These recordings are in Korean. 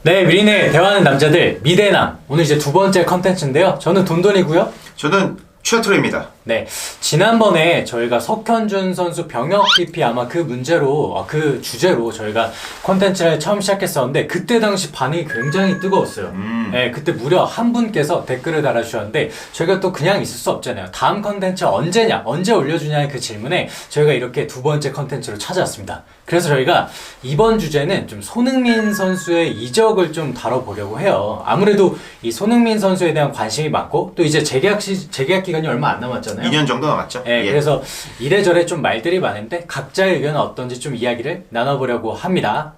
네, 미리네 대화하는 남자들 미대남 오늘 이제 두 번째 컨텐츠인데요. 저는 돈돈이고요. 저는 최트로입니다. 네, 지난번에 저희가 석현준 선수 병역 TP 아마 그 문제로 그 주제로 저희가 컨텐츠를 처음 시작했었는데 그때 당시 반응이 굉장히 뜨거웠어요. 네, 그때 무려 한 분께서 댓글을 달아주셨는데 저희가 또 그냥 있을 수 없잖아요. 다음 컨텐츠 언제냐, 언제 올려주냐의 그 질문에 저희가 이렇게 두 번째 컨텐츠로 찾아왔습니다. 그래서 저희가 이번 주제는 좀 손흥민 선수의 이적을 좀 다뤄보려고 해요. 아무래도 이 손흥민 선수에 대한 관심이 많고 또 이제 재계약 기간이 얼마 안 남았잖아요. 2년 정도 남았죠. 네, 예. 그래서 이래저래 좀 말들이 많은데 각자의 의견은 어떤지 좀 이야기를 나눠보려고 합니다.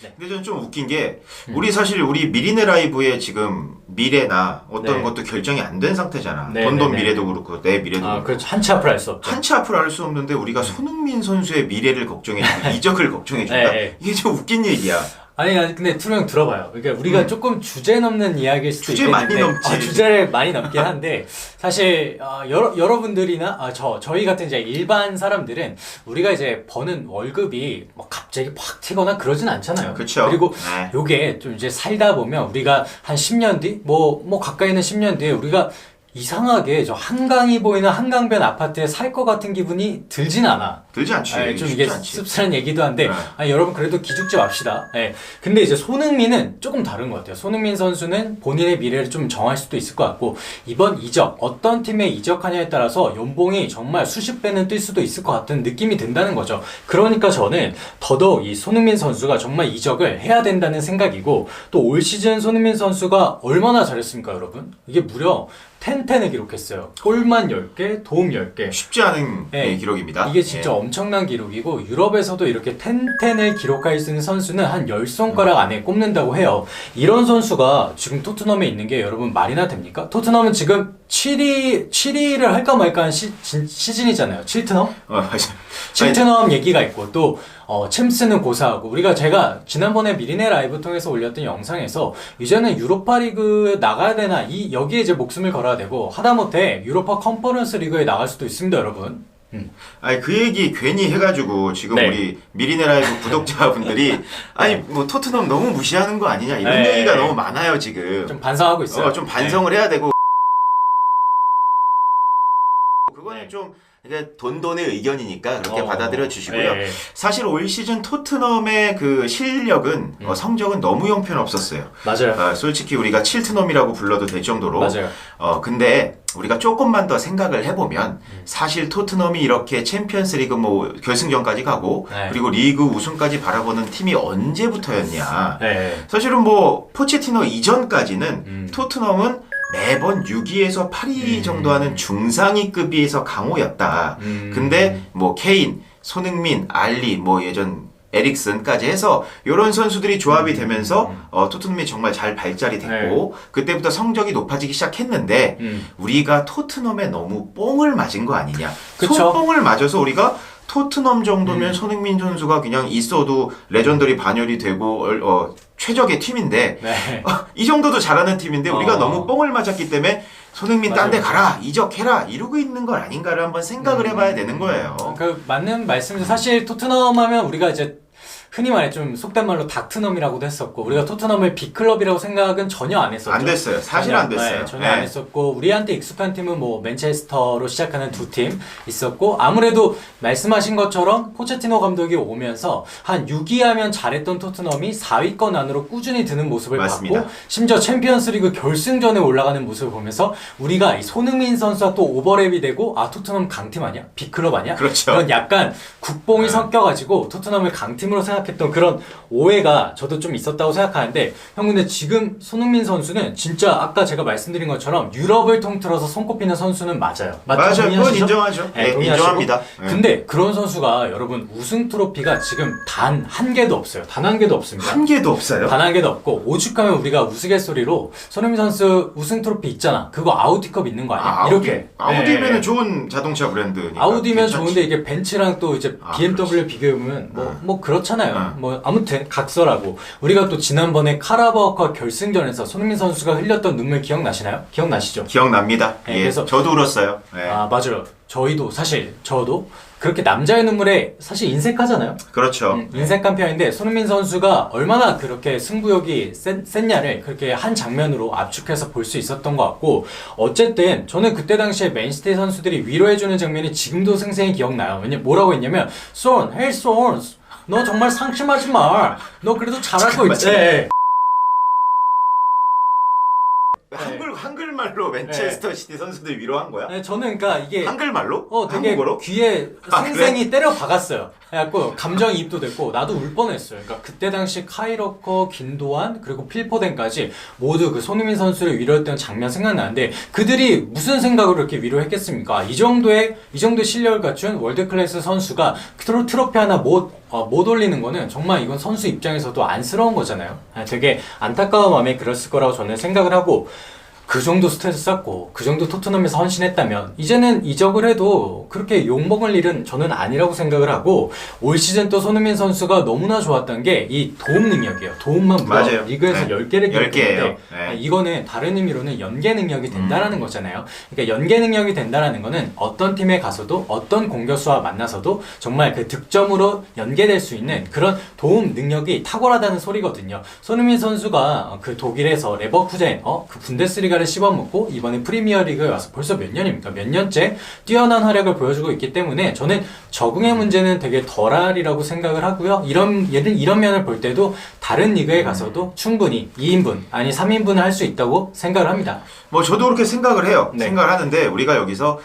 근데 저는 좀 웃긴 게 우리 사실 우리 미리네 라이브의 지금 미래나 어떤 네. 것도 결정이 안 된 상태잖아. 네, 돈돈 네, 네. 미래도 그렇고 내 미래도 그렇고. 그렇죠. 한치 앞을 알 수 없죠. 한치 앞을 알 수 없는데 우리가 손흥민 선수의 미래를 걱정해주고 이적을 걱정해준다. 네. 이게 좀 웃긴 얘기야. 아니 근데 투명 들어봐요. 그러니까 우리가 조금 주제 넘는 이야기일 수도 주제 있겠는데 많이 넘지. 주제를 많이 넘긴 한데 사실 여러분들이나 저희 같은 이제 일반 사람들은 우리가 이제 버는 월급이 뭐 갑자기 팍 튀거나 그러진 않잖아요. 그쵸. 그리고 네. 요게 좀 이제 살다 보면 우리가 한 10년 뒤 뭐 가까이는 10년 뒤에 우리가 이상하게 저 한강이 보이는 한강변 아파트에 살 것 같은 기분이 들진 않아. 들지 않지. 좀 쉽지 이게 않지. 씁쓸한 얘기도 한데 여러분 그래도 기죽지 맙시다. 근데 이제 손흥민은 조금 다른 것 같아요. 손흥민 선수는 본인의 미래를 좀 정할 수도 있을 것 같고 이번 이적 어떤 팀에 이적하냐에 따라서 연봉이 정말 수십 배는 뛸 수도 있을 것 같은 느낌이 든다는 거죠. 그러니까 저는 더더욱 이 손흥민 선수가 정말 이적을 해야 된다는 생각이고 또 올 시즌 손흥민 선수가 얼마나 잘했습니까, 여러분? 이게 무려 10-10을 기록했어요. 골만 10개, 도움 10개. 쉽지 않은 네. 기록입니다. 이게 진짜 엄청난 기록이고 유럽에서도 이렇게 10-10을 기록할 수 있는 선수는 한 10손가락 안에 꼽는다고 해요. 이런 선수가 지금 토트넘에 있는 게 여러분 말이나 됩니까? 토트넘은 지금 7위를 할까 말까 한 시즌이잖아요. 칠트넘? 맞아. 칠트넘 얘기가 있고 또 챔스는 고사하고 제가 지난번에 미리네 라이브 통해서 올렸던 영상에서 이제는 유로파 리그 나가야 되나 여기에 이제 목숨을 걸어야 되고 하다못해 유로파 컨퍼런스 리그에 나갈 수도 있습니다, 여러분. 아니 그 얘기 괜히 해가지고 지금 네. 우리 미리네 라이브 구독자분들이 아니 뭐 토트넘 너무 무시하는 거 아니냐 이런 네. 얘기가 너무 많아요 지금. 좀 반성하고 있어요. 좀 반성을 해야 되고 그거는 좀 이제 돈돈의 의견이니까 그렇게 받아들여 주시고요. 네. 사실 올 시즌 토트넘의 그 실력은 성적은 너무 형편없었어요. 맞아요. 솔직히 우리가 칠트넘이라고 불러도 될 정도로. 맞아요. 근데 우리가 조금만 더 생각을 해보면 사실 토트넘이 이렇게 챔피언스리그 뭐 결승전까지 가고 네. 그리고 리그 우승까지 바라보는 팀이 언제부터였냐. 네. 사실은 뭐 포체티노 이전까지는 토트넘은 매번 6위에서 8위 정도 하는 중상위급에서 강호였다. 근데 뭐 케인, 손흥민, 알리, 뭐 예전 에릭슨까지 해서 이런 선수들이 조합이 되면서 토트넘이 정말 잘 발달이 됐고 그때부터 성적이 높아지기 시작했는데 우리가 토트넘에 너무 뽕을 맞은 거 아니냐. 그쵸? 손뽕을 맞아서 우리가 토트넘 정도면 손흥민 선수가 그냥 있어도 레전더리 반열이 되고 최적의 팀인데 네. 이 정도도 잘하는 팀인데 우리가 너무 뽕을 맞았기 때문에 손흥민 딴 데 가라 이적해라 이러고 있는 건 아닌가를 한번 생각을 해봐야 되는 거예요. 그 맞는 말씀이죠. 사실 토트넘 하면 우리가 이제 흔히 말해 좀 속된 말로 닥트넘이라고도 했었고 우리가 토트넘을 빅클럽이라고 생각은 전혀 안 했었죠. 안 됐어요. 사실 안 됐어요. 전혀 안 했었고 우리한테 익숙한 팀은 뭐 맨체스터로 시작하는 두 팀 있었고 아무래도 말씀하신 것처럼 포체티노 감독이 오면서 한 6위 하면 잘했던 토트넘이 4위권 안으로 꾸준히 드는 모습을 맞습니다. 봤고 심지어 챔피언스리그 결승전에 올라가는 모습을 보면서 우리가 이 손흥민 선수와 또 오버랩이 되고 토트넘 강팀 아니야? 빅클럽 아니야? 그렇죠. 그런 약간 국뽕이 섞여가지고 토트넘을 강팀으로 생각했던 그런 오해가 저도 좀 있었다고 생각하는데 형 근데 지금 손흥민 선수는 진짜 아까 제가 말씀드린 것처럼 유럽을 통틀어서 손꼽히는 선수는 맞아요. 맞아요. 그건 동의하시죠? 인정하죠. 네, 네, 동의하시고. 인정합니다. 네. 근데 그런 선수가 여러분 우승 트로피가 지금 단 한 개도 없어요. 단 한 개도 없습니다. 한 개도 없어요. 단 한 개도 없고 오죽하면 우리가 우스갯소리로 손흥민 선수 우승 트로피 있잖아. 그거 아우디컵 있는 거 아니야? 이렇게. 아우디면은 네. 좋은 자동차 브랜드니까 아우디면 괜찮지. 좋은데 이게 벤츠랑 또 이제 BMW 비교해보면 뭐 그렇잖아요. 뭐 아무튼 각설하고 우리가 또 지난번에 카라바오컵 결승전에서 손흥민 선수가 흘렸던 눈물 기억나시나요? 기억나시죠? 기억납니다. 네, 예, 그래서 저도 울었어요. 예. 아 맞아요. 저도 그렇게 남자의 눈물에 사실 인색하잖아요. 그렇죠. 인색한 편인데 손흥민 선수가 얼마나 그렇게 승부욕이 셌냐를 그렇게 한 장면으로 압축해서 볼 수 있었던 것 같고 어쨌든 저는 그때 당시에 맨시티 선수들이 위로해주는 장면이 지금도 생생히 기억나요. 뭐라고 했냐면 손, 헤이 손, 너 정말 상심하지 마. 너 그래도 잘하고 있지. 한글말로 맨체스터 시티 선수들 위로한 거야? 네, 저는 그러니까 이게 한글말로? 되게 한국어로? 귀에 아, 생생히 때려 박았어요. 그래갖고 감정이입도 됐고 나도 울 뻔했어요. 그러니까 그때 당시 카이러커, 김도환 그리고 필포덴까지 모두 그 손흥민 선수를 위로했던 장면 생각나는데 그들이 무슨 생각으로 이렇게 위로했겠습니까? 이 정도의 실력을 갖춘 월드 클래스 선수가 트로피 하나 못 올리는 거는 정말 이건 선수 입장에서도 안쓰러운 거잖아요. 되게 안타까운 마음에 그랬을 거라고 저는 생각을 하고 그 정도 스트레스 쌓고 그 정도 토트넘에서 헌신했다면 이제는 이적을 해도 그렇게 욕먹을 일은 저는 아니라고 생각을 하고 올 시즌 또 손흥민 선수가 너무나 좋았던 게 이 도움 능력이에요. 도움만 무려 리그에서 10개를 기록했는데 이거는 다른 의미로는 연계 능력이 된다라는 거잖아요. 그러니까 연계 능력이 된다라는 거는 어떤 팀에 가서도 어떤 공격수와 만나서도 정말 그 득점으로 연계될 수 있는 그런 도움 능력이 탁월하다는 소리거든요. 손흥민 선수가 그 독일에서 레버쿠젠 그 분데스리가를 씹어먹고 이번에 프리미어리그에 와서 벌써 몇 년입니까? 몇 년째 뛰어난 활약을 보여주고 있기 때문에 저는 적응의 문제는 되게 덜하리라고 생각을 하고요. 이런 면을 볼 때도 다른 리그에 가서도 충분히 2인분 아니 3인분을 할 수 있다고 생각을 합니다. 뭐 저도 그렇게 생각을 해요. 네. 생각을 하는데 우리가 여기서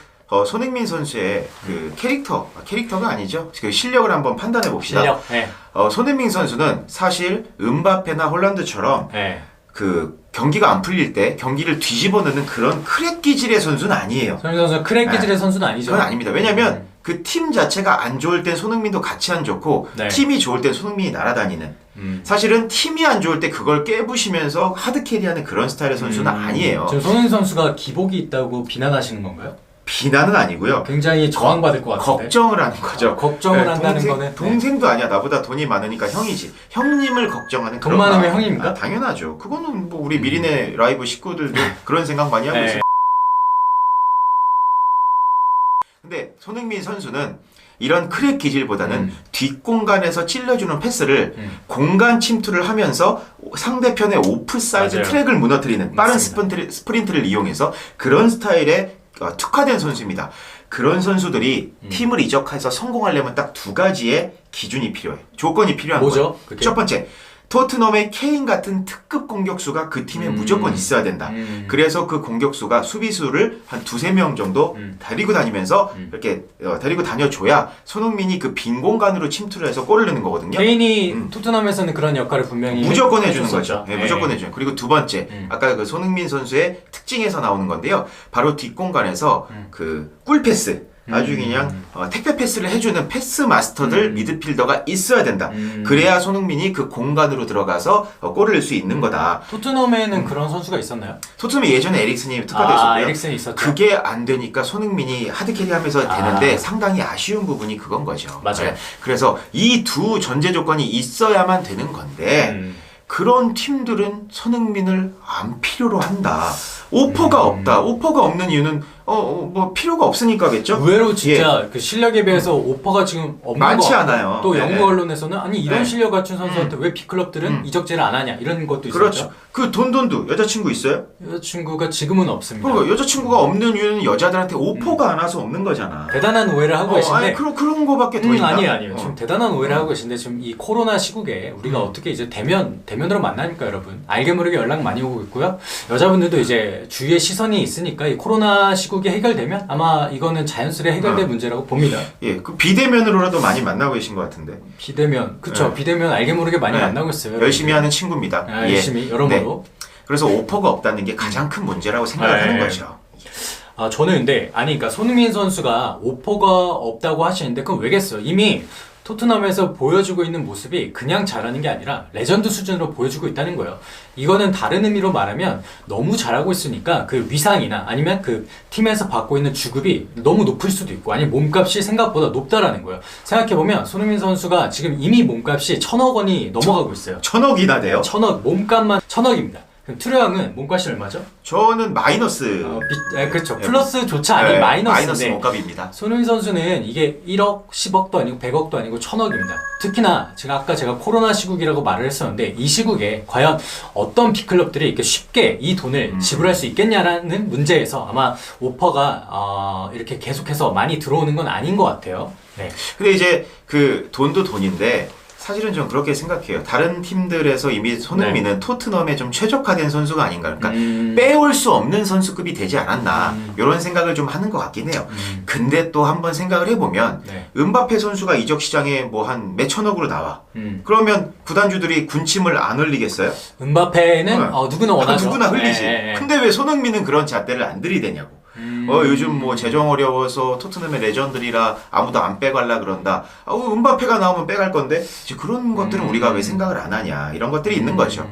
손흥민 선수의 그 캐릭터가 아니죠. 그 실력을 한번 판단해 봅시다. 실력. 네. 손흥민 선수는 사실 음바페나 홀란드처럼 네. 그 경기가 안 풀릴 때 경기를 뒤집어 넣는 그런 크랙 기질의 선수는 아니에요. 손흥민 선수 크랙 기질의 선수는 아니죠. 그건 아닙니다. 왜냐면 그 팀 자체가 안 좋을 땐 손흥민도 같이 안 좋고 네. 팀이 좋을 땐 손흥민이 날아다니는 사실은 팀이 안 좋을 때 그걸 깨부시면서 하드캐리하는 그런 스타일의 선수는 아니에요. 지금 손흥민 선수가 기복이 있다고 비난하시는 건가요? 비난은 아니고요. 굉장히 저항받을 것 같은데. 걱정을 하는 거죠. 걱정을 한다는 거는 동생도 아니야. 나보다 돈이 많으니까 형이지. 형님을 걱정하는 돈 그런 많으면 마음. 형입니까? 당연하죠. 그거는 뭐 우리 미리네 라이브 식구들도 그런 생각 많이 하고 네. 있어요. 근데 손흥민 선수는 이런 크랙 기질보다는 뒷공간에서 찔러주는 패스를 공간 침투를 하면서 상대편의 오프사이드 맞아요. 트랙을 무너뜨리는 빠른 맞습니다. 스프린트를 이용해서 그런 스타일의 특화된 선수입니다. 그런 선수들이 팀을 이적해서 성공하려면 딱 두 가지의 기준이 필요해요. 조건이 필요한 뭐죠? 거예요. 그게? 첫 번째, 토트넘의 케인 같은 특급 공격수가 그 팀에 무조건 있어야 된다. 그래서 그 공격수가 수비수를 한 두세 명 정도 데리고 다니면서 이렇게 데리고 다녀줘야 손흥민이 그 빈 공간으로 침투를 해서 골을 넣는 거거든요. 케인이 토트넘에서는 그런 역할을 분명히 무조건 해주는 해줬었죠. 거죠. 네, 무조건 해주는. 그리고 두 번째, 아까 그 손흥민 선수의 특징에서 나오는 건데요. 바로 뒷공간에서 그 꿀패스. 아주 그냥 택배 패스를 해주는 패스 마스터들 미드필더가 있어야 된다. 그래야 손흥민이 그 공간으로 들어가서 골을 넣을 수 있는 거다. 토트넘에는 그런 선수가 있었나요? 토트넘이 예전에 에릭슨이 특화돼 있었고요. 에릭슨이 있었죠. 그게 안 되니까 손흥민이 하드캐리하면서 되는데 상당히 아쉬운 부분이 그건 거죠. 맞아요. 네. 그래서 이 두 전제 조건이 있어야만 되는 건데 그런 팀들은 손흥민을 안 필요로 한다. 오퍼가 없다. 오퍼가 없는 이유는 뭐 필요가 없으니까겠죠. 의외로 진짜 그 실력에 비해서 오퍼가 지금 없는 많지 거 않아요. 또 네. 영국 언론에서는 아니 이런 네. 실력 갖춘 선수한테 왜 빅클럽들은 이적제를 안 하냐 이런 것도 있었죠. 그렇죠. 그 돈돈도 여자친구 있어요? 여자친구가 지금은 없습니다. 그러니까 여자친구가 없는 이유는 여자들한테 오퍼가 안 와서 없는 거잖아. 대단한 오해를 하고 계신데 아니, 그런 거밖에 더 있나? 아니에요. 지금 대단한 오해를 하고 계신데 지금 이 코로나 시국에 우리가 어떻게 이제 대면으로 만나니까 여러분 알게 모르게 연락 많이 오고 있고요. 여자분들도 이제 주위에 시선이 있으니까 이 코로나 시국이 해결되면 아마 이거는 자연스레 해결될 문제라고 봅니다. 예, 그 비대면으로라도 많이 만나고 계신 것 같은데. 비대면, 그쵸. 네. 비대면 알게 모르게 많이 네. 만나고 있어요. 열심히 하는 친구입니다. 예. 열심히 여러모로. 네. 그래서 오퍼가 없다는 게 가장 큰 문제라고 생각을 하는 거죠. 저는 근데 그러니까 손흥민 선수가 오퍼가 없다고 하시는데 그건 왜겠어요? 이미 토트넘에서 보여주고 있는 모습이 그냥 잘하는 게 아니라 레전드 수준으로 보여주고 있다는 거예요. 이거는 다른 의미로 말하면 너무 잘하고 있으니까 그 위상이나 아니면 그 팀에서 받고 있는 주급이 너무 높을 수도 있고 아니면 몸값이 생각보다 높다라는 거예요. 생각해보면 손흥민 선수가 지금 이미 몸값이 1,000억 원이 넘어가고 있어요. 1,000억이나 돼요? 1,000억, 몸값만 1,000억입니다. 그럼 투르 형은 몸값이 얼마죠? 저는 마이너스. 그렇죠. 플러스조차 아닌 마이너스인데 마이너스 몸값입니다. 손흥민 선수는 이게 1억, 10억도 아니고 100억도 아니고 1,000억입니다. 특히나 아까 제가 코로나 시국이라고 말을 했었는데 이 시국에 과연 어떤 빅클럽들이 이렇게 쉽게 이 돈을 지불할 수 있겠냐라는 문제에서 아마 오퍼가 이렇게 계속해서 많이 들어오는 건 아닌 것 같아요. 네. 근데 이제 그 돈도 돈인데 사실은 좀 그렇게 생각해요. 다른 팀들에서 이미 손흥민은 토트넘에 좀 최적화된 선수가 아닌가. 그러니까 빼올 수 없는 선수급이 되지 않았나. 이런 생각을 좀 하는 것 같긴 해요. 근데 또 한번 생각을 해보면 은바페 선수가 이적 시장에 뭐 한 몇천억으로 나와. 그러면 구단주들이 군침을 안 흘리겠어요? 은바페는 누구나 원하죠. 누구나 흘리지. 근데 왜 손흥민은 그런 잣대를 안 들이대냐고. 요즘 뭐 재정 어려워서 토트넘의 레전드리라 아무도 안 빼갈라 그런다. 은바페가 나오면 빼갈 건데 그런 것들은 우리가 왜 생각을 안 하냐 이런 것들이 있는 거죠.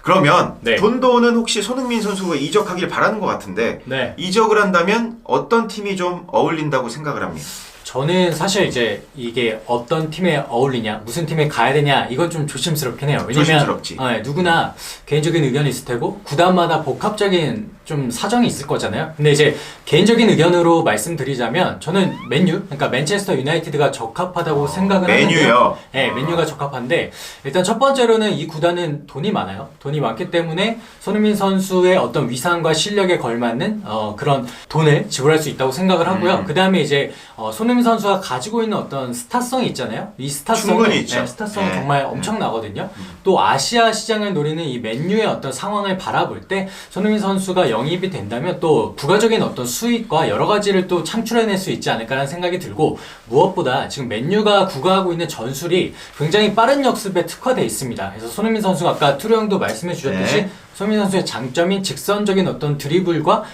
그러면 돈도는 혹시 손흥민 선수가 이적하길 바라는 것 같은데 이적을 한다면 어떤 팀이 좀 어울린다고 생각을 합니다. 저는 사실 이제 이게 어떤 팀에 어울리냐, 무슨 팀에 가야 되냐, 이건 좀 조심스럽긴 해요. 왜냐면 조심스럽지. 누구나 개인적인 의견이 있을 테고 구단마다 복합적인 좀 사정이 있을 거잖아요. 근데 이제 개인적인 의견으로 말씀드리자면 저는 맨유, 그러니까 맨체스터 유나이티드가 적합하다고 생각을 하는데요. 맨유요? 네, 맨유가 적합한데 일단 첫 번째로는 이 구단은 돈이 많아요. 돈이 많기 때문에 손흥민 선수의 어떤 위상과 실력에 걸맞는 그런 돈을 지불할 수 있다고 생각을 하고요. 그 다음에 이제 손흥민 선수가 가지고 있는 어떤 스타성이 있잖아요. 이 스타성은 스타성은 정말 엄청나거든요. 또 아시아 시장을 노리는 이 맨유의 어떤 상황을 바라볼 때 손흥민 선수가 영입이 된다면 또 부가적인 어떤 수익과 여러 가지를 또 창출해낼 수 있지 않을까라는 생각이 들고 무엇보다 지금 맨유가 구가하고 있는 전술이 굉장히 빠른 역습에 특화되어 있습니다. 그래서 손흥민 선수가 아까 투르 형도 말씀해 주셨듯이 손흥민 선수의 장점인 직선적인 어떤 드리블과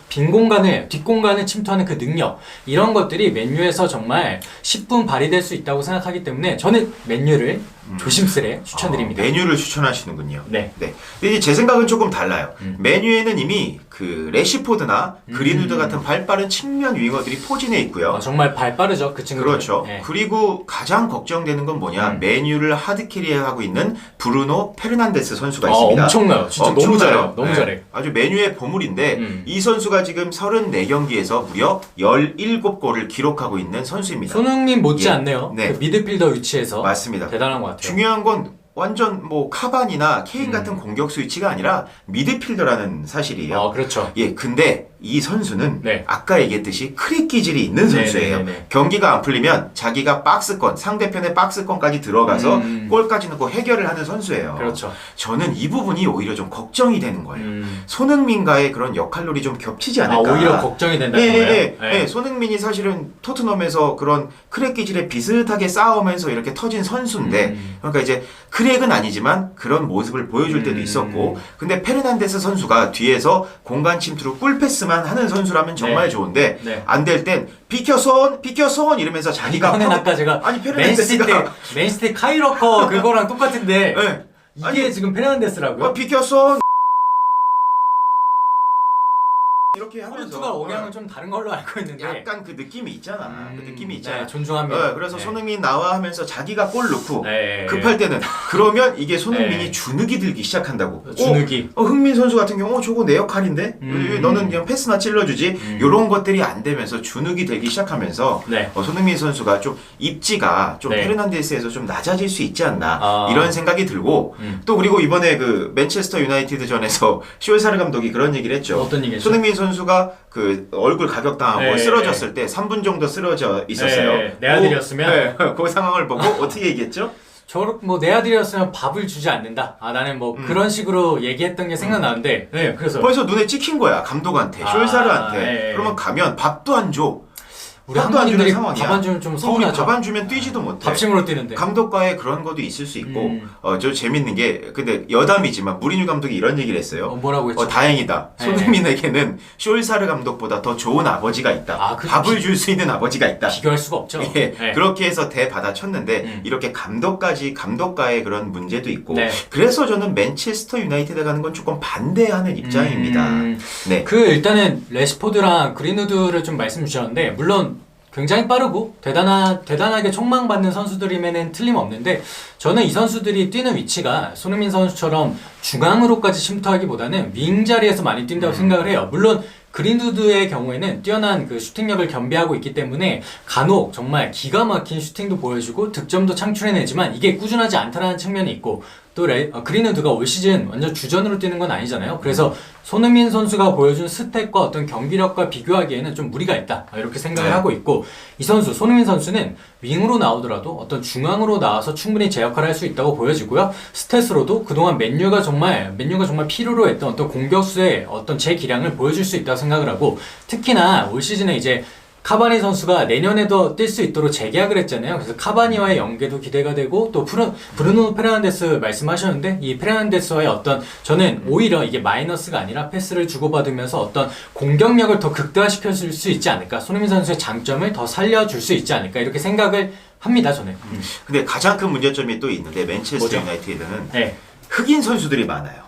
빈 공간을, 뒷공간을 침투하는 그 능력 이런 것들이 맨유에서 정말 10분 발휘될 수 있다고 생각하기 때문에 저는 맨유를 조심스레 추천드립니다. 맨유를 추천하시는군요. 네. 근데 제 생각은 조금 달라요. 맨유에는 이미 그 레시포드나 그린우드 같은 발빠른 측면 윙어들이 포진해 있고요. 정말 발 빠르죠, 그 친구들. 그렇죠. 그리고 가장 걱정되는 건 뭐냐? 맨유를 하드캐리하고 있는 브루노 페르난데스 선수가 있습니다. 엄청나요. 진짜 너무 잘해요. 너무 잘해. 아주 맨유의 보물인데 이 선수가 지금 34경기에서 무려 17골을 기록하고 있는 선수입니다. 손흥민 못지않네요. 그 미드필더 위치에서. 맞습니다. 대단한 것 같아요. 중요한 건 완전 뭐 카반이나 케인 같은 공격수 위치가 아니라 미드필더라는 사실이에요. 그렇죠. 근데 이 선수는 아까 얘기했듯이 크릭 기질이 있는 선수예요. 경기가 안 풀리면 자기가 박스권, 상대편의 박스권까지 들어가서 골까지 넣고 해결을 하는 선수예요. 그렇죠. 저는 이 부분이 오히려 좀 걱정이 되는 거예요. 손흥민과의 그런 역할놀이 좀 겹치지 않을까. 오히려 걱정이 된다는 거예요? 손흥민이 사실은 토트넘에서 그런 크랙 기질에 비슷하게 싸우면서 이렇게 터진 선수인데 그러니까 이제 크랙은 아니지만 그런 모습을 보여줄 때도 있었고 근데 페르난데스 선수가 뒤에서 공간 침투로 꿀패스만 하는 선수라면 정말 좋은데 안 될 땐 비켜손 이러면서 자기가 이거는 아까 제가 페르난데스가 맨시티 카이러커 그거랑 똑같은데 이게 지금 페르난데스라고요? 비켜손 이렇게 하면서 포르투갈 억양은 좀 다른 걸로 알고 있는데 약간 그 느낌이 있잖아. 그 느낌이 있잖아. 존중합니다. 그래서 손흥민 나와 하면서 자기가 골 넣고 급할 때는 그러면 이게 손흥민이 주눅이 들기 시작한다고. 주눅이. 흥민 선수 같은 경우 저거 내 역할인데 너는 그냥 패스나 찔러주지. 이런 것들이 안 되면서 주눅이 들기 시작하면서 손흥민 선수가 좀 입지가 좀 페르난데스에서 좀 낮아질 수 있지 않나 이런 생각이 들고 또 그리고 이번에 그 맨체스터 유나이티드 전에서 쇼사르 감독이 그런 얘기를 했죠. 어떤 얘기죠? 손흥민 선수가 그 얼굴 가격당하고 쓰러졌을 때 3분 정도 쓰러져 있었어요. 내 아들이었으면 그 상황을 보고 어떻게 얘기했죠? 내 아들이었으면 밥을 주지 않는다. 나는 뭐 그런 식으로 얘기했던 게 생각나는데 그래서 벌써 눈에 찍힌 거야 감독한테, 숄사르한테. 그러면 가면 밥도 안 줘. 우리 밥도 안 주는 한국인들이 상황이야. 밥 안 주면 좀 우리 서운하죠. 밥 안 주면 뛰지도 못해. 밥심으로 뛰는데. 감독과의 그런 것도 있을 수 있고 음. 저 재밌는 게 근데 여담이지만 무리뉴 감독이 이런 얘기를 했어요. 뭐라고 했죠? 다행이다. 네. 손흥민에게는 숄사르 감독보다 더 좋은 아버지가 있다. 아, 그 밥을 줄 수 있는 아버지가 있다. 비교할 수가 없죠. 예, 네. 그렇게 해서 대받아쳤는데 이렇게 감독과의 그런 문제도 있고 네. 그래서 저는 맨체스터 유나이티드 가는 건 조금 반대하는 입장입니다. 네. 일단은 레시포드랑 그린우드를 좀 말씀 주셨는데 물론 굉장히 빠르고 대단하게 촉망받는 선수들이면은 틀림없는데 저는 이 선수들이 뛰는 위치가 손흥민 선수처럼 중앙으로까지 침투하기보다는 윙 자리에서 많이 뛴다고 생각을 해요. 물론 그린우드의 경우에는 뛰어난 그 슈팅력을 겸비하고 있기 때문에 간혹 정말 기가 막힌 슈팅도 보여주고 득점도 창출해내지만 이게 꾸준하지 않다라는 측면이 있고 또 그린우드가 올 시즌 완전 주전으로 뛰는 건 아니잖아요. 그래서 손흥민 선수가 보여준 스탯과 어떤 경기력과 비교하기에는 좀 무리가 있다 이렇게 생각을 하고 있고 이 선수 손흥민 선수는 윙으로 나오더라도 어떤 중앙으로 나와서 충분히 제 역할을 할 수 있다고 보여지고요. 스탯으로도 그동안 맨유가 정말 필요로 했던 어떤 공격수의 어떤 제 기량을 보여줄 수 있다고 생각을 하고 특히나 올 시즌에 이제 카바니 선수가 내년에도 뛸 수 있도록 재계약을 했잖아요. 그래서 카바니와의 연계도 기대가 되고 또 브루노 페르난데스 말씀하셨는데 이 페르난데스와의 어떤 저는 오히려 이게 마이너스가 아니라 패스를 주고받으면서 어떤 공격력을 더 극대화시켜 줄 수 있지 않을까. 손흥민 선수의 장점을 더 살려줄 수 있지 않을까 이렇게 생각을 합니다. 저는. 근데 가장 큰 문제점이 또 있는데 맨체스터 뭐죠? 유나이티드는 네. 흑인 선수들이 많아요.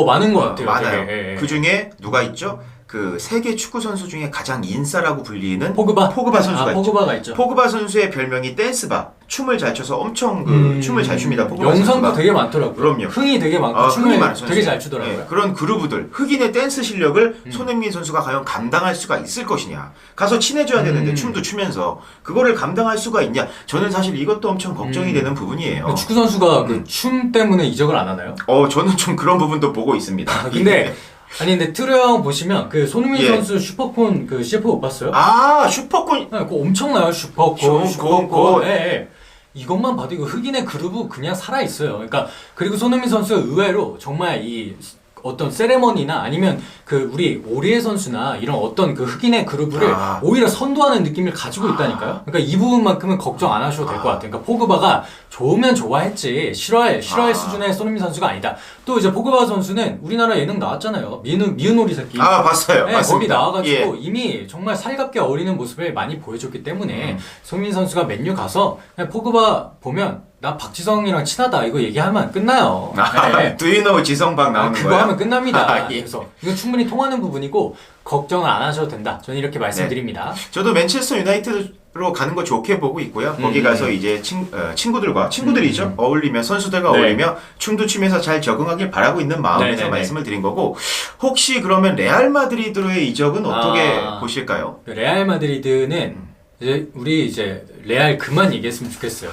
많은 것 같아요. 많아요. 되게. 그 중에 누가 있죠? 그 세계 축구 선수 중에 가장 인싸라고 불리는 포그바 선수가 있죠. 포그바가 있죠. 포그바 선수의 별명이 댄스바. 춤을 잘 춰서 엄청 춤을 잘 춥니다. 포그바 영상도 선수가. 되게 많더라고요. 그럼요. 흥이 되게 많고 흥이 춤을 많은 되게 잘 선수. 추더라고요. 네, 그런 그루브들 흑인의 댄스 실력을 손흥민 선수가 과연 감당할 수가 있을 것이냐. 가서 친해져야 되는데 춤도 추면서 그거를 감당할 수가 있냐. 저는 사실 이것도 엄청 걱정이 되는 부분이에요. 축구 선수가 그 춤 때문에 이적을 안 하나요? 저는 좀 그런 부분도 보고 있습니다. 근데 근데 트루 형 보시면 그 손흥민 예. 선수 슈퍼콘 그 CF 못 봤어요? 슈퍼콘. 네, 그거 엄청나요. 슈퍼콘. 슈퍼콘. 예, 예. 이것만 봐도 이거 흑인의 그루브 그냥 살아 있어요. 그러니까 그리고 손흥민 선수 의외로 정말 이 어떤 세레머니나 아니면 그 우리 오리에 선수나 이런 어떤 그 흑인의 그루브를 오히려 선도하는 느낌을 가지고 있다니까요. 그러니까 이 부분만큼은 걱정 안 하셔도 될 것 같아요. 그러니까 포그바가 좋으면 좋아했지 싫어할 수준의 손흥민 선수가 아니다. 또 이제 포그바 선수는 우리나라 예능 나왔잖아요. 미운 오리 새끼. 봤어요. 네, 맞습니다. 거기 나와가지고 예. 이미 정말 살갑게 어리는 모습을 많이 보여줬기 때문에 손흥민 선수가 맨유 가서 그냥 포그바 보면 나 박지성이랑 친하다 이거 얘기하면 끝나요. 네. Do you know 지성박 나오는 그거 거야? 하면 끝납니다. 예. 그래서 이건 충분히 통하는 부분이고 걱정을 안 하셔도 된다. 저는 이렇게 말씀드립니다. 저도 맨체스터 유나이티드로 가는 거 좋게 보고 있고요. 거기 가서 이제 친구들이죠. 어울리며 선수들과 네. 어울리며 춤도 추면서 잘 적응하길 바라고 있는 마음에서 네네네. 말씀을 드린 거고 혹시 그러면 레알 마드리드로의 이적은 어떻게 보실까요? 레알 마드리드는 이제 레알 그만 얘기했으면 좋겠어요.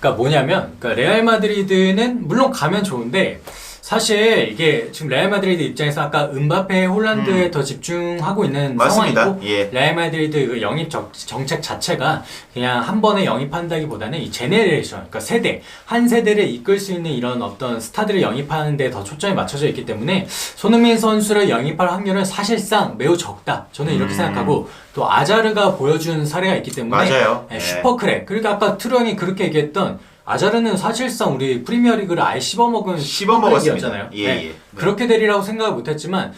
그러니까 뭐냐면 레알 마드리드는 물론 가면 좋은데 사실 이게 지금 레알 마드리드 입장에서 아까 음바페 홀란드에 더 집중하고 있는 맞습니다. 상황이고 예. 레알 마드리드 그 영입 정책 자체가 그냥 한 번에 영입한다기보다는 이 제네레이션 그러니까 한 세대를 이끌 수 있는 이런 어떤 스타들을 영입하는 데 더 초점이 맞춰져 있기 때문에 손흥민 선수를 영입할 확률은 사실상 매우 적다. 저는 이렇게 생각하고 또 아자르가 보여준 사례가 있기 때문에 맞아요. 슈퍼크랙 그러니까 아까 트루 형이 그렇게 얘기했던 아자르는 사실상 우리 프리미어리그를 아예 씹어먹은 씹어먹었잖아요. 예. 그렇게 되리라고 생각을 못했지만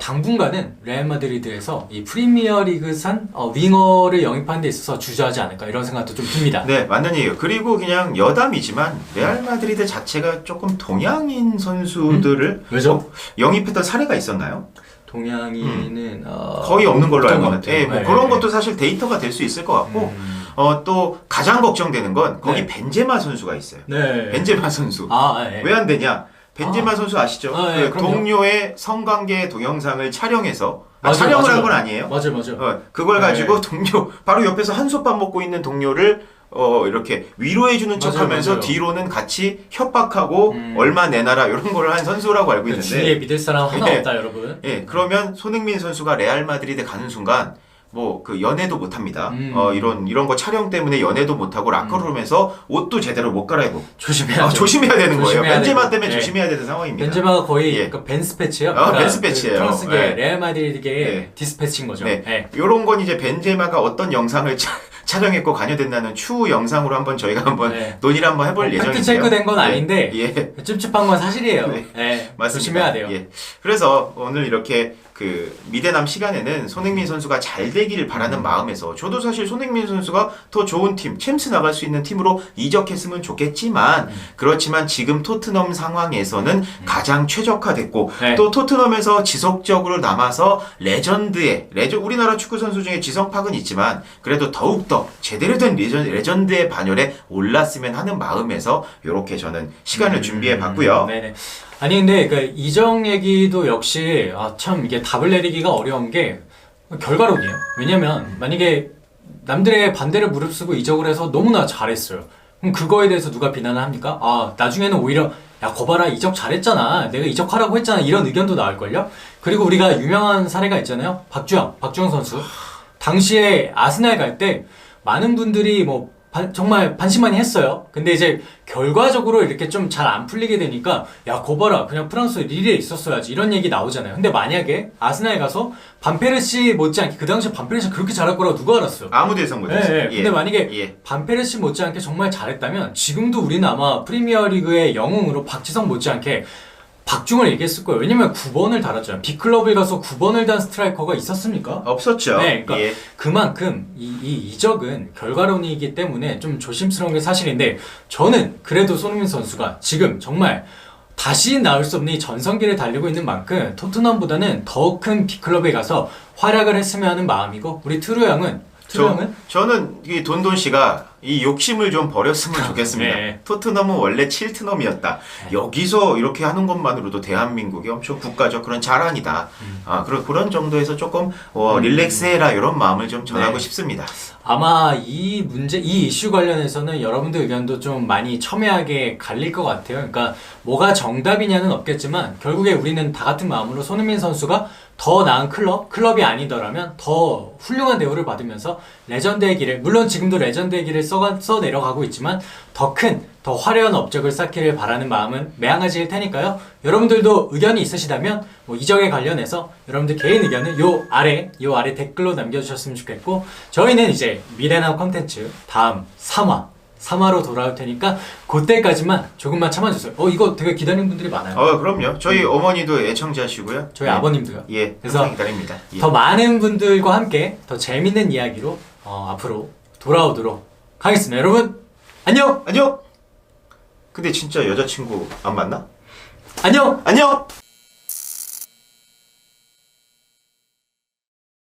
당분간은 레알 마드리드에서 이 프리미어리그산 윙어를 영입하는 데 있어서 주저하지 않을까 이런 생각도 좀 듭니다. 네, 맞는 얘기예요. 그리고 그냥 여담이지만 레알 마드리드 자체가 조금 동양인 선수들을 왜죠? 영입했던 사례가 있었나요? 동양인은 거의 없는 걸로 알고 없던 것 있는데 같아요. 그런 것도 사실 데이터가 될 수 있을 것 같고 또 가장 걱정되는 건 거기 벤제마 선수가 있어요. 네. 벤제마 선수. 예. 왜 안 되냐? 벤제마 선수 아시죠? 예, 그 그럼요. 동료의 성관계 동영상을 촬영해서 맞아요, 촬영을 맞아요. 한 건 아니에요. 맞아요. 그걸 네. 가지고 동료 바로 옆에서 한솥밥 먹고 있는 동료를 이렇게 위로해주는 척하면서 맞아요. 뒤로는 같이 협박하고 얼마 내놔라 이런 거를 한 선수라고 알고 있는데 주위에 믿을 사람 하나 예. 없다 여러분. 예, 그러면 손흥민 선수가 레알 마드리드 가는 순간 뭐 그 연애도 못 합니다. 이런 거 촬영 때문에 연애도 못 하고 라커룸에서 옷도 제대로 못 갈아입고 조심해야죠. 조심해야 되는 거예요. 조심해야 벤제마 되고. 때문에 네. 조심해야 되는 상황입니다. 벤제마가 거의 예. 그 벤스패치예요. 벤스패치예요. 프랑스계 네. 레알 마드리드의 네. 디스패치인 거죠. 네. 네. 요런 건 이제 벤제마가 어떤 영상을 촬영했고 관여된다는 추후 영상으로 한번 저희가 한번 네. 논의를 한번 해볼 예정인데요. 팩트 체크된 건 아닌데 예. 찝찝한 건 사실이에요. 네. 네. 맞습니다. 조심해야 돼요. 예. 그래서 오늘 이렇게 그 미대남 시간에는 손흥민 선수가 잘 되기를 바라는 마음에서 저도 사실 손흥민 선수가 더 좋은 팀, 챔스 나갈 수 있는 팀으로 이적했으면 좋겠지만 그렇지만 지금 토트넘 상황에서는 가장 최적화됐고 네. 또 토트넘에서 지속적으로 남아서 우리나라 축구 선수 중에 지성팍은 있지만 그래도 더욱더 제대로 된 레전드의 반열에 올랐으면 하는 마음에서 이렇게 저는 시간을 준비해 봤고요. 네네. 아니 근데 그 이적 얘기도 역시 참 이게 답을 내리기가 어려운 게 결과론이에요. 왜냐면 만약에 남들의 반대를 무릅쓰고 이적을 해서 너무나 잘했어요. 그럼 그거에 대해서 누가 비난을 합니까? 나중에는 오히려 야 거봐라 이적 잘했잖아. 내가 이적하라고 했잖아. 이런 의견도 나올걸요? 그리고 우리가 유명한 사례가 있잖아요. 박주영 선수. 당시에 아스날 갈 때 많은 분들이 뭐 정말 반신반의 했어요. 근데 이제 결과적으로 이렇게 좀 잘 안 풀리게 되니까 야 거봐라 그냥 프랑스 릴에 있었어야지 이런 얘기 나오잖아요. 근데 만약에 아스날 가서 반페르시 못지않게 그 당시에 반페르시 그렇게 잘할 거라고 누가 알았어요? 아무도 예상 못했어요. 네, 예. 근데 만약에 예. 반페르시 못지않게 정말 잘했다면 지금도 우리는 아마 프리미어리그의 영웅으로 박지성 못지않게 박중을 얘기했을 거예요. 왜냐면 9번을 달았잖아요. B클럽에 가서 9번을 단 스트라이커가 있었습니까? 없었죠. 네, 그러니까 예. 그만큼 이 이적은 결과론이기 때문에 좀 조심스러운 게 사실인데 저는 그래도 손흥민 선수가 지금 정말 다시 나올 수 없는 이 전성기를 달리고 있는 만큼 토트넘보다는 더 큰 B클럽에 가서 활약을 했으면 하는 마음이고 우리 트루 형은 저는 이 돈돈 씨가 이 욕심을 좀 버렸으면 좋겠습니다. 네. 토트넘은 원래 칠트넘이었다. 여기서 이렇게 하는 것만으로도 대한민국이 엄청 국가적 그런 자랑이다. 그런 정도에서 조금 릴렉스해라 이런 마음을 좀 전하고 네. 싶습니다. 아마 이 이슈 관련해서는 여러분들 의견도 좀 많이 첨예하게 갈릴 것 같아요. 그러니까 뭐가 정답이냐는 없겠지만 결국에 우리는 다 같은 마음으로 손흥민 선수가 더 나은 클럽이 아니더라면 더 훌륭한 대우를 받으면서 레전드의 길을, 물론 지금도 레전드의 길을 써 내려가고 있지만 더 화려한 업적을 쌓기를 바라는 마음은 매한가지일 테니까요. 여러분들도 의견이 있으시다면 뭐 이적에 관련해서 여러분들 개인 의견을 요 아래 댓글로 남겨주셨으면 좋겠고 저희는 이제 미래남 콘텐츠 다음 3화로 돌아올 테니까 그때까지만 조금만 참아주세요. 이거 되게 기다리는 분들이 많아요. 그럼요. 저희 어머니도 애청자시고요. 저희 아버님도요. 예, 그래서 항상 기다립니다. 예. 더 많은 분들과 함께 더 재밌는 이야기로 앞으로 돌아오도록 하겠습니다. 여러분 안녕! 안녕! 근데 진짜 여자친구 안 만나? 안녕! 안녕!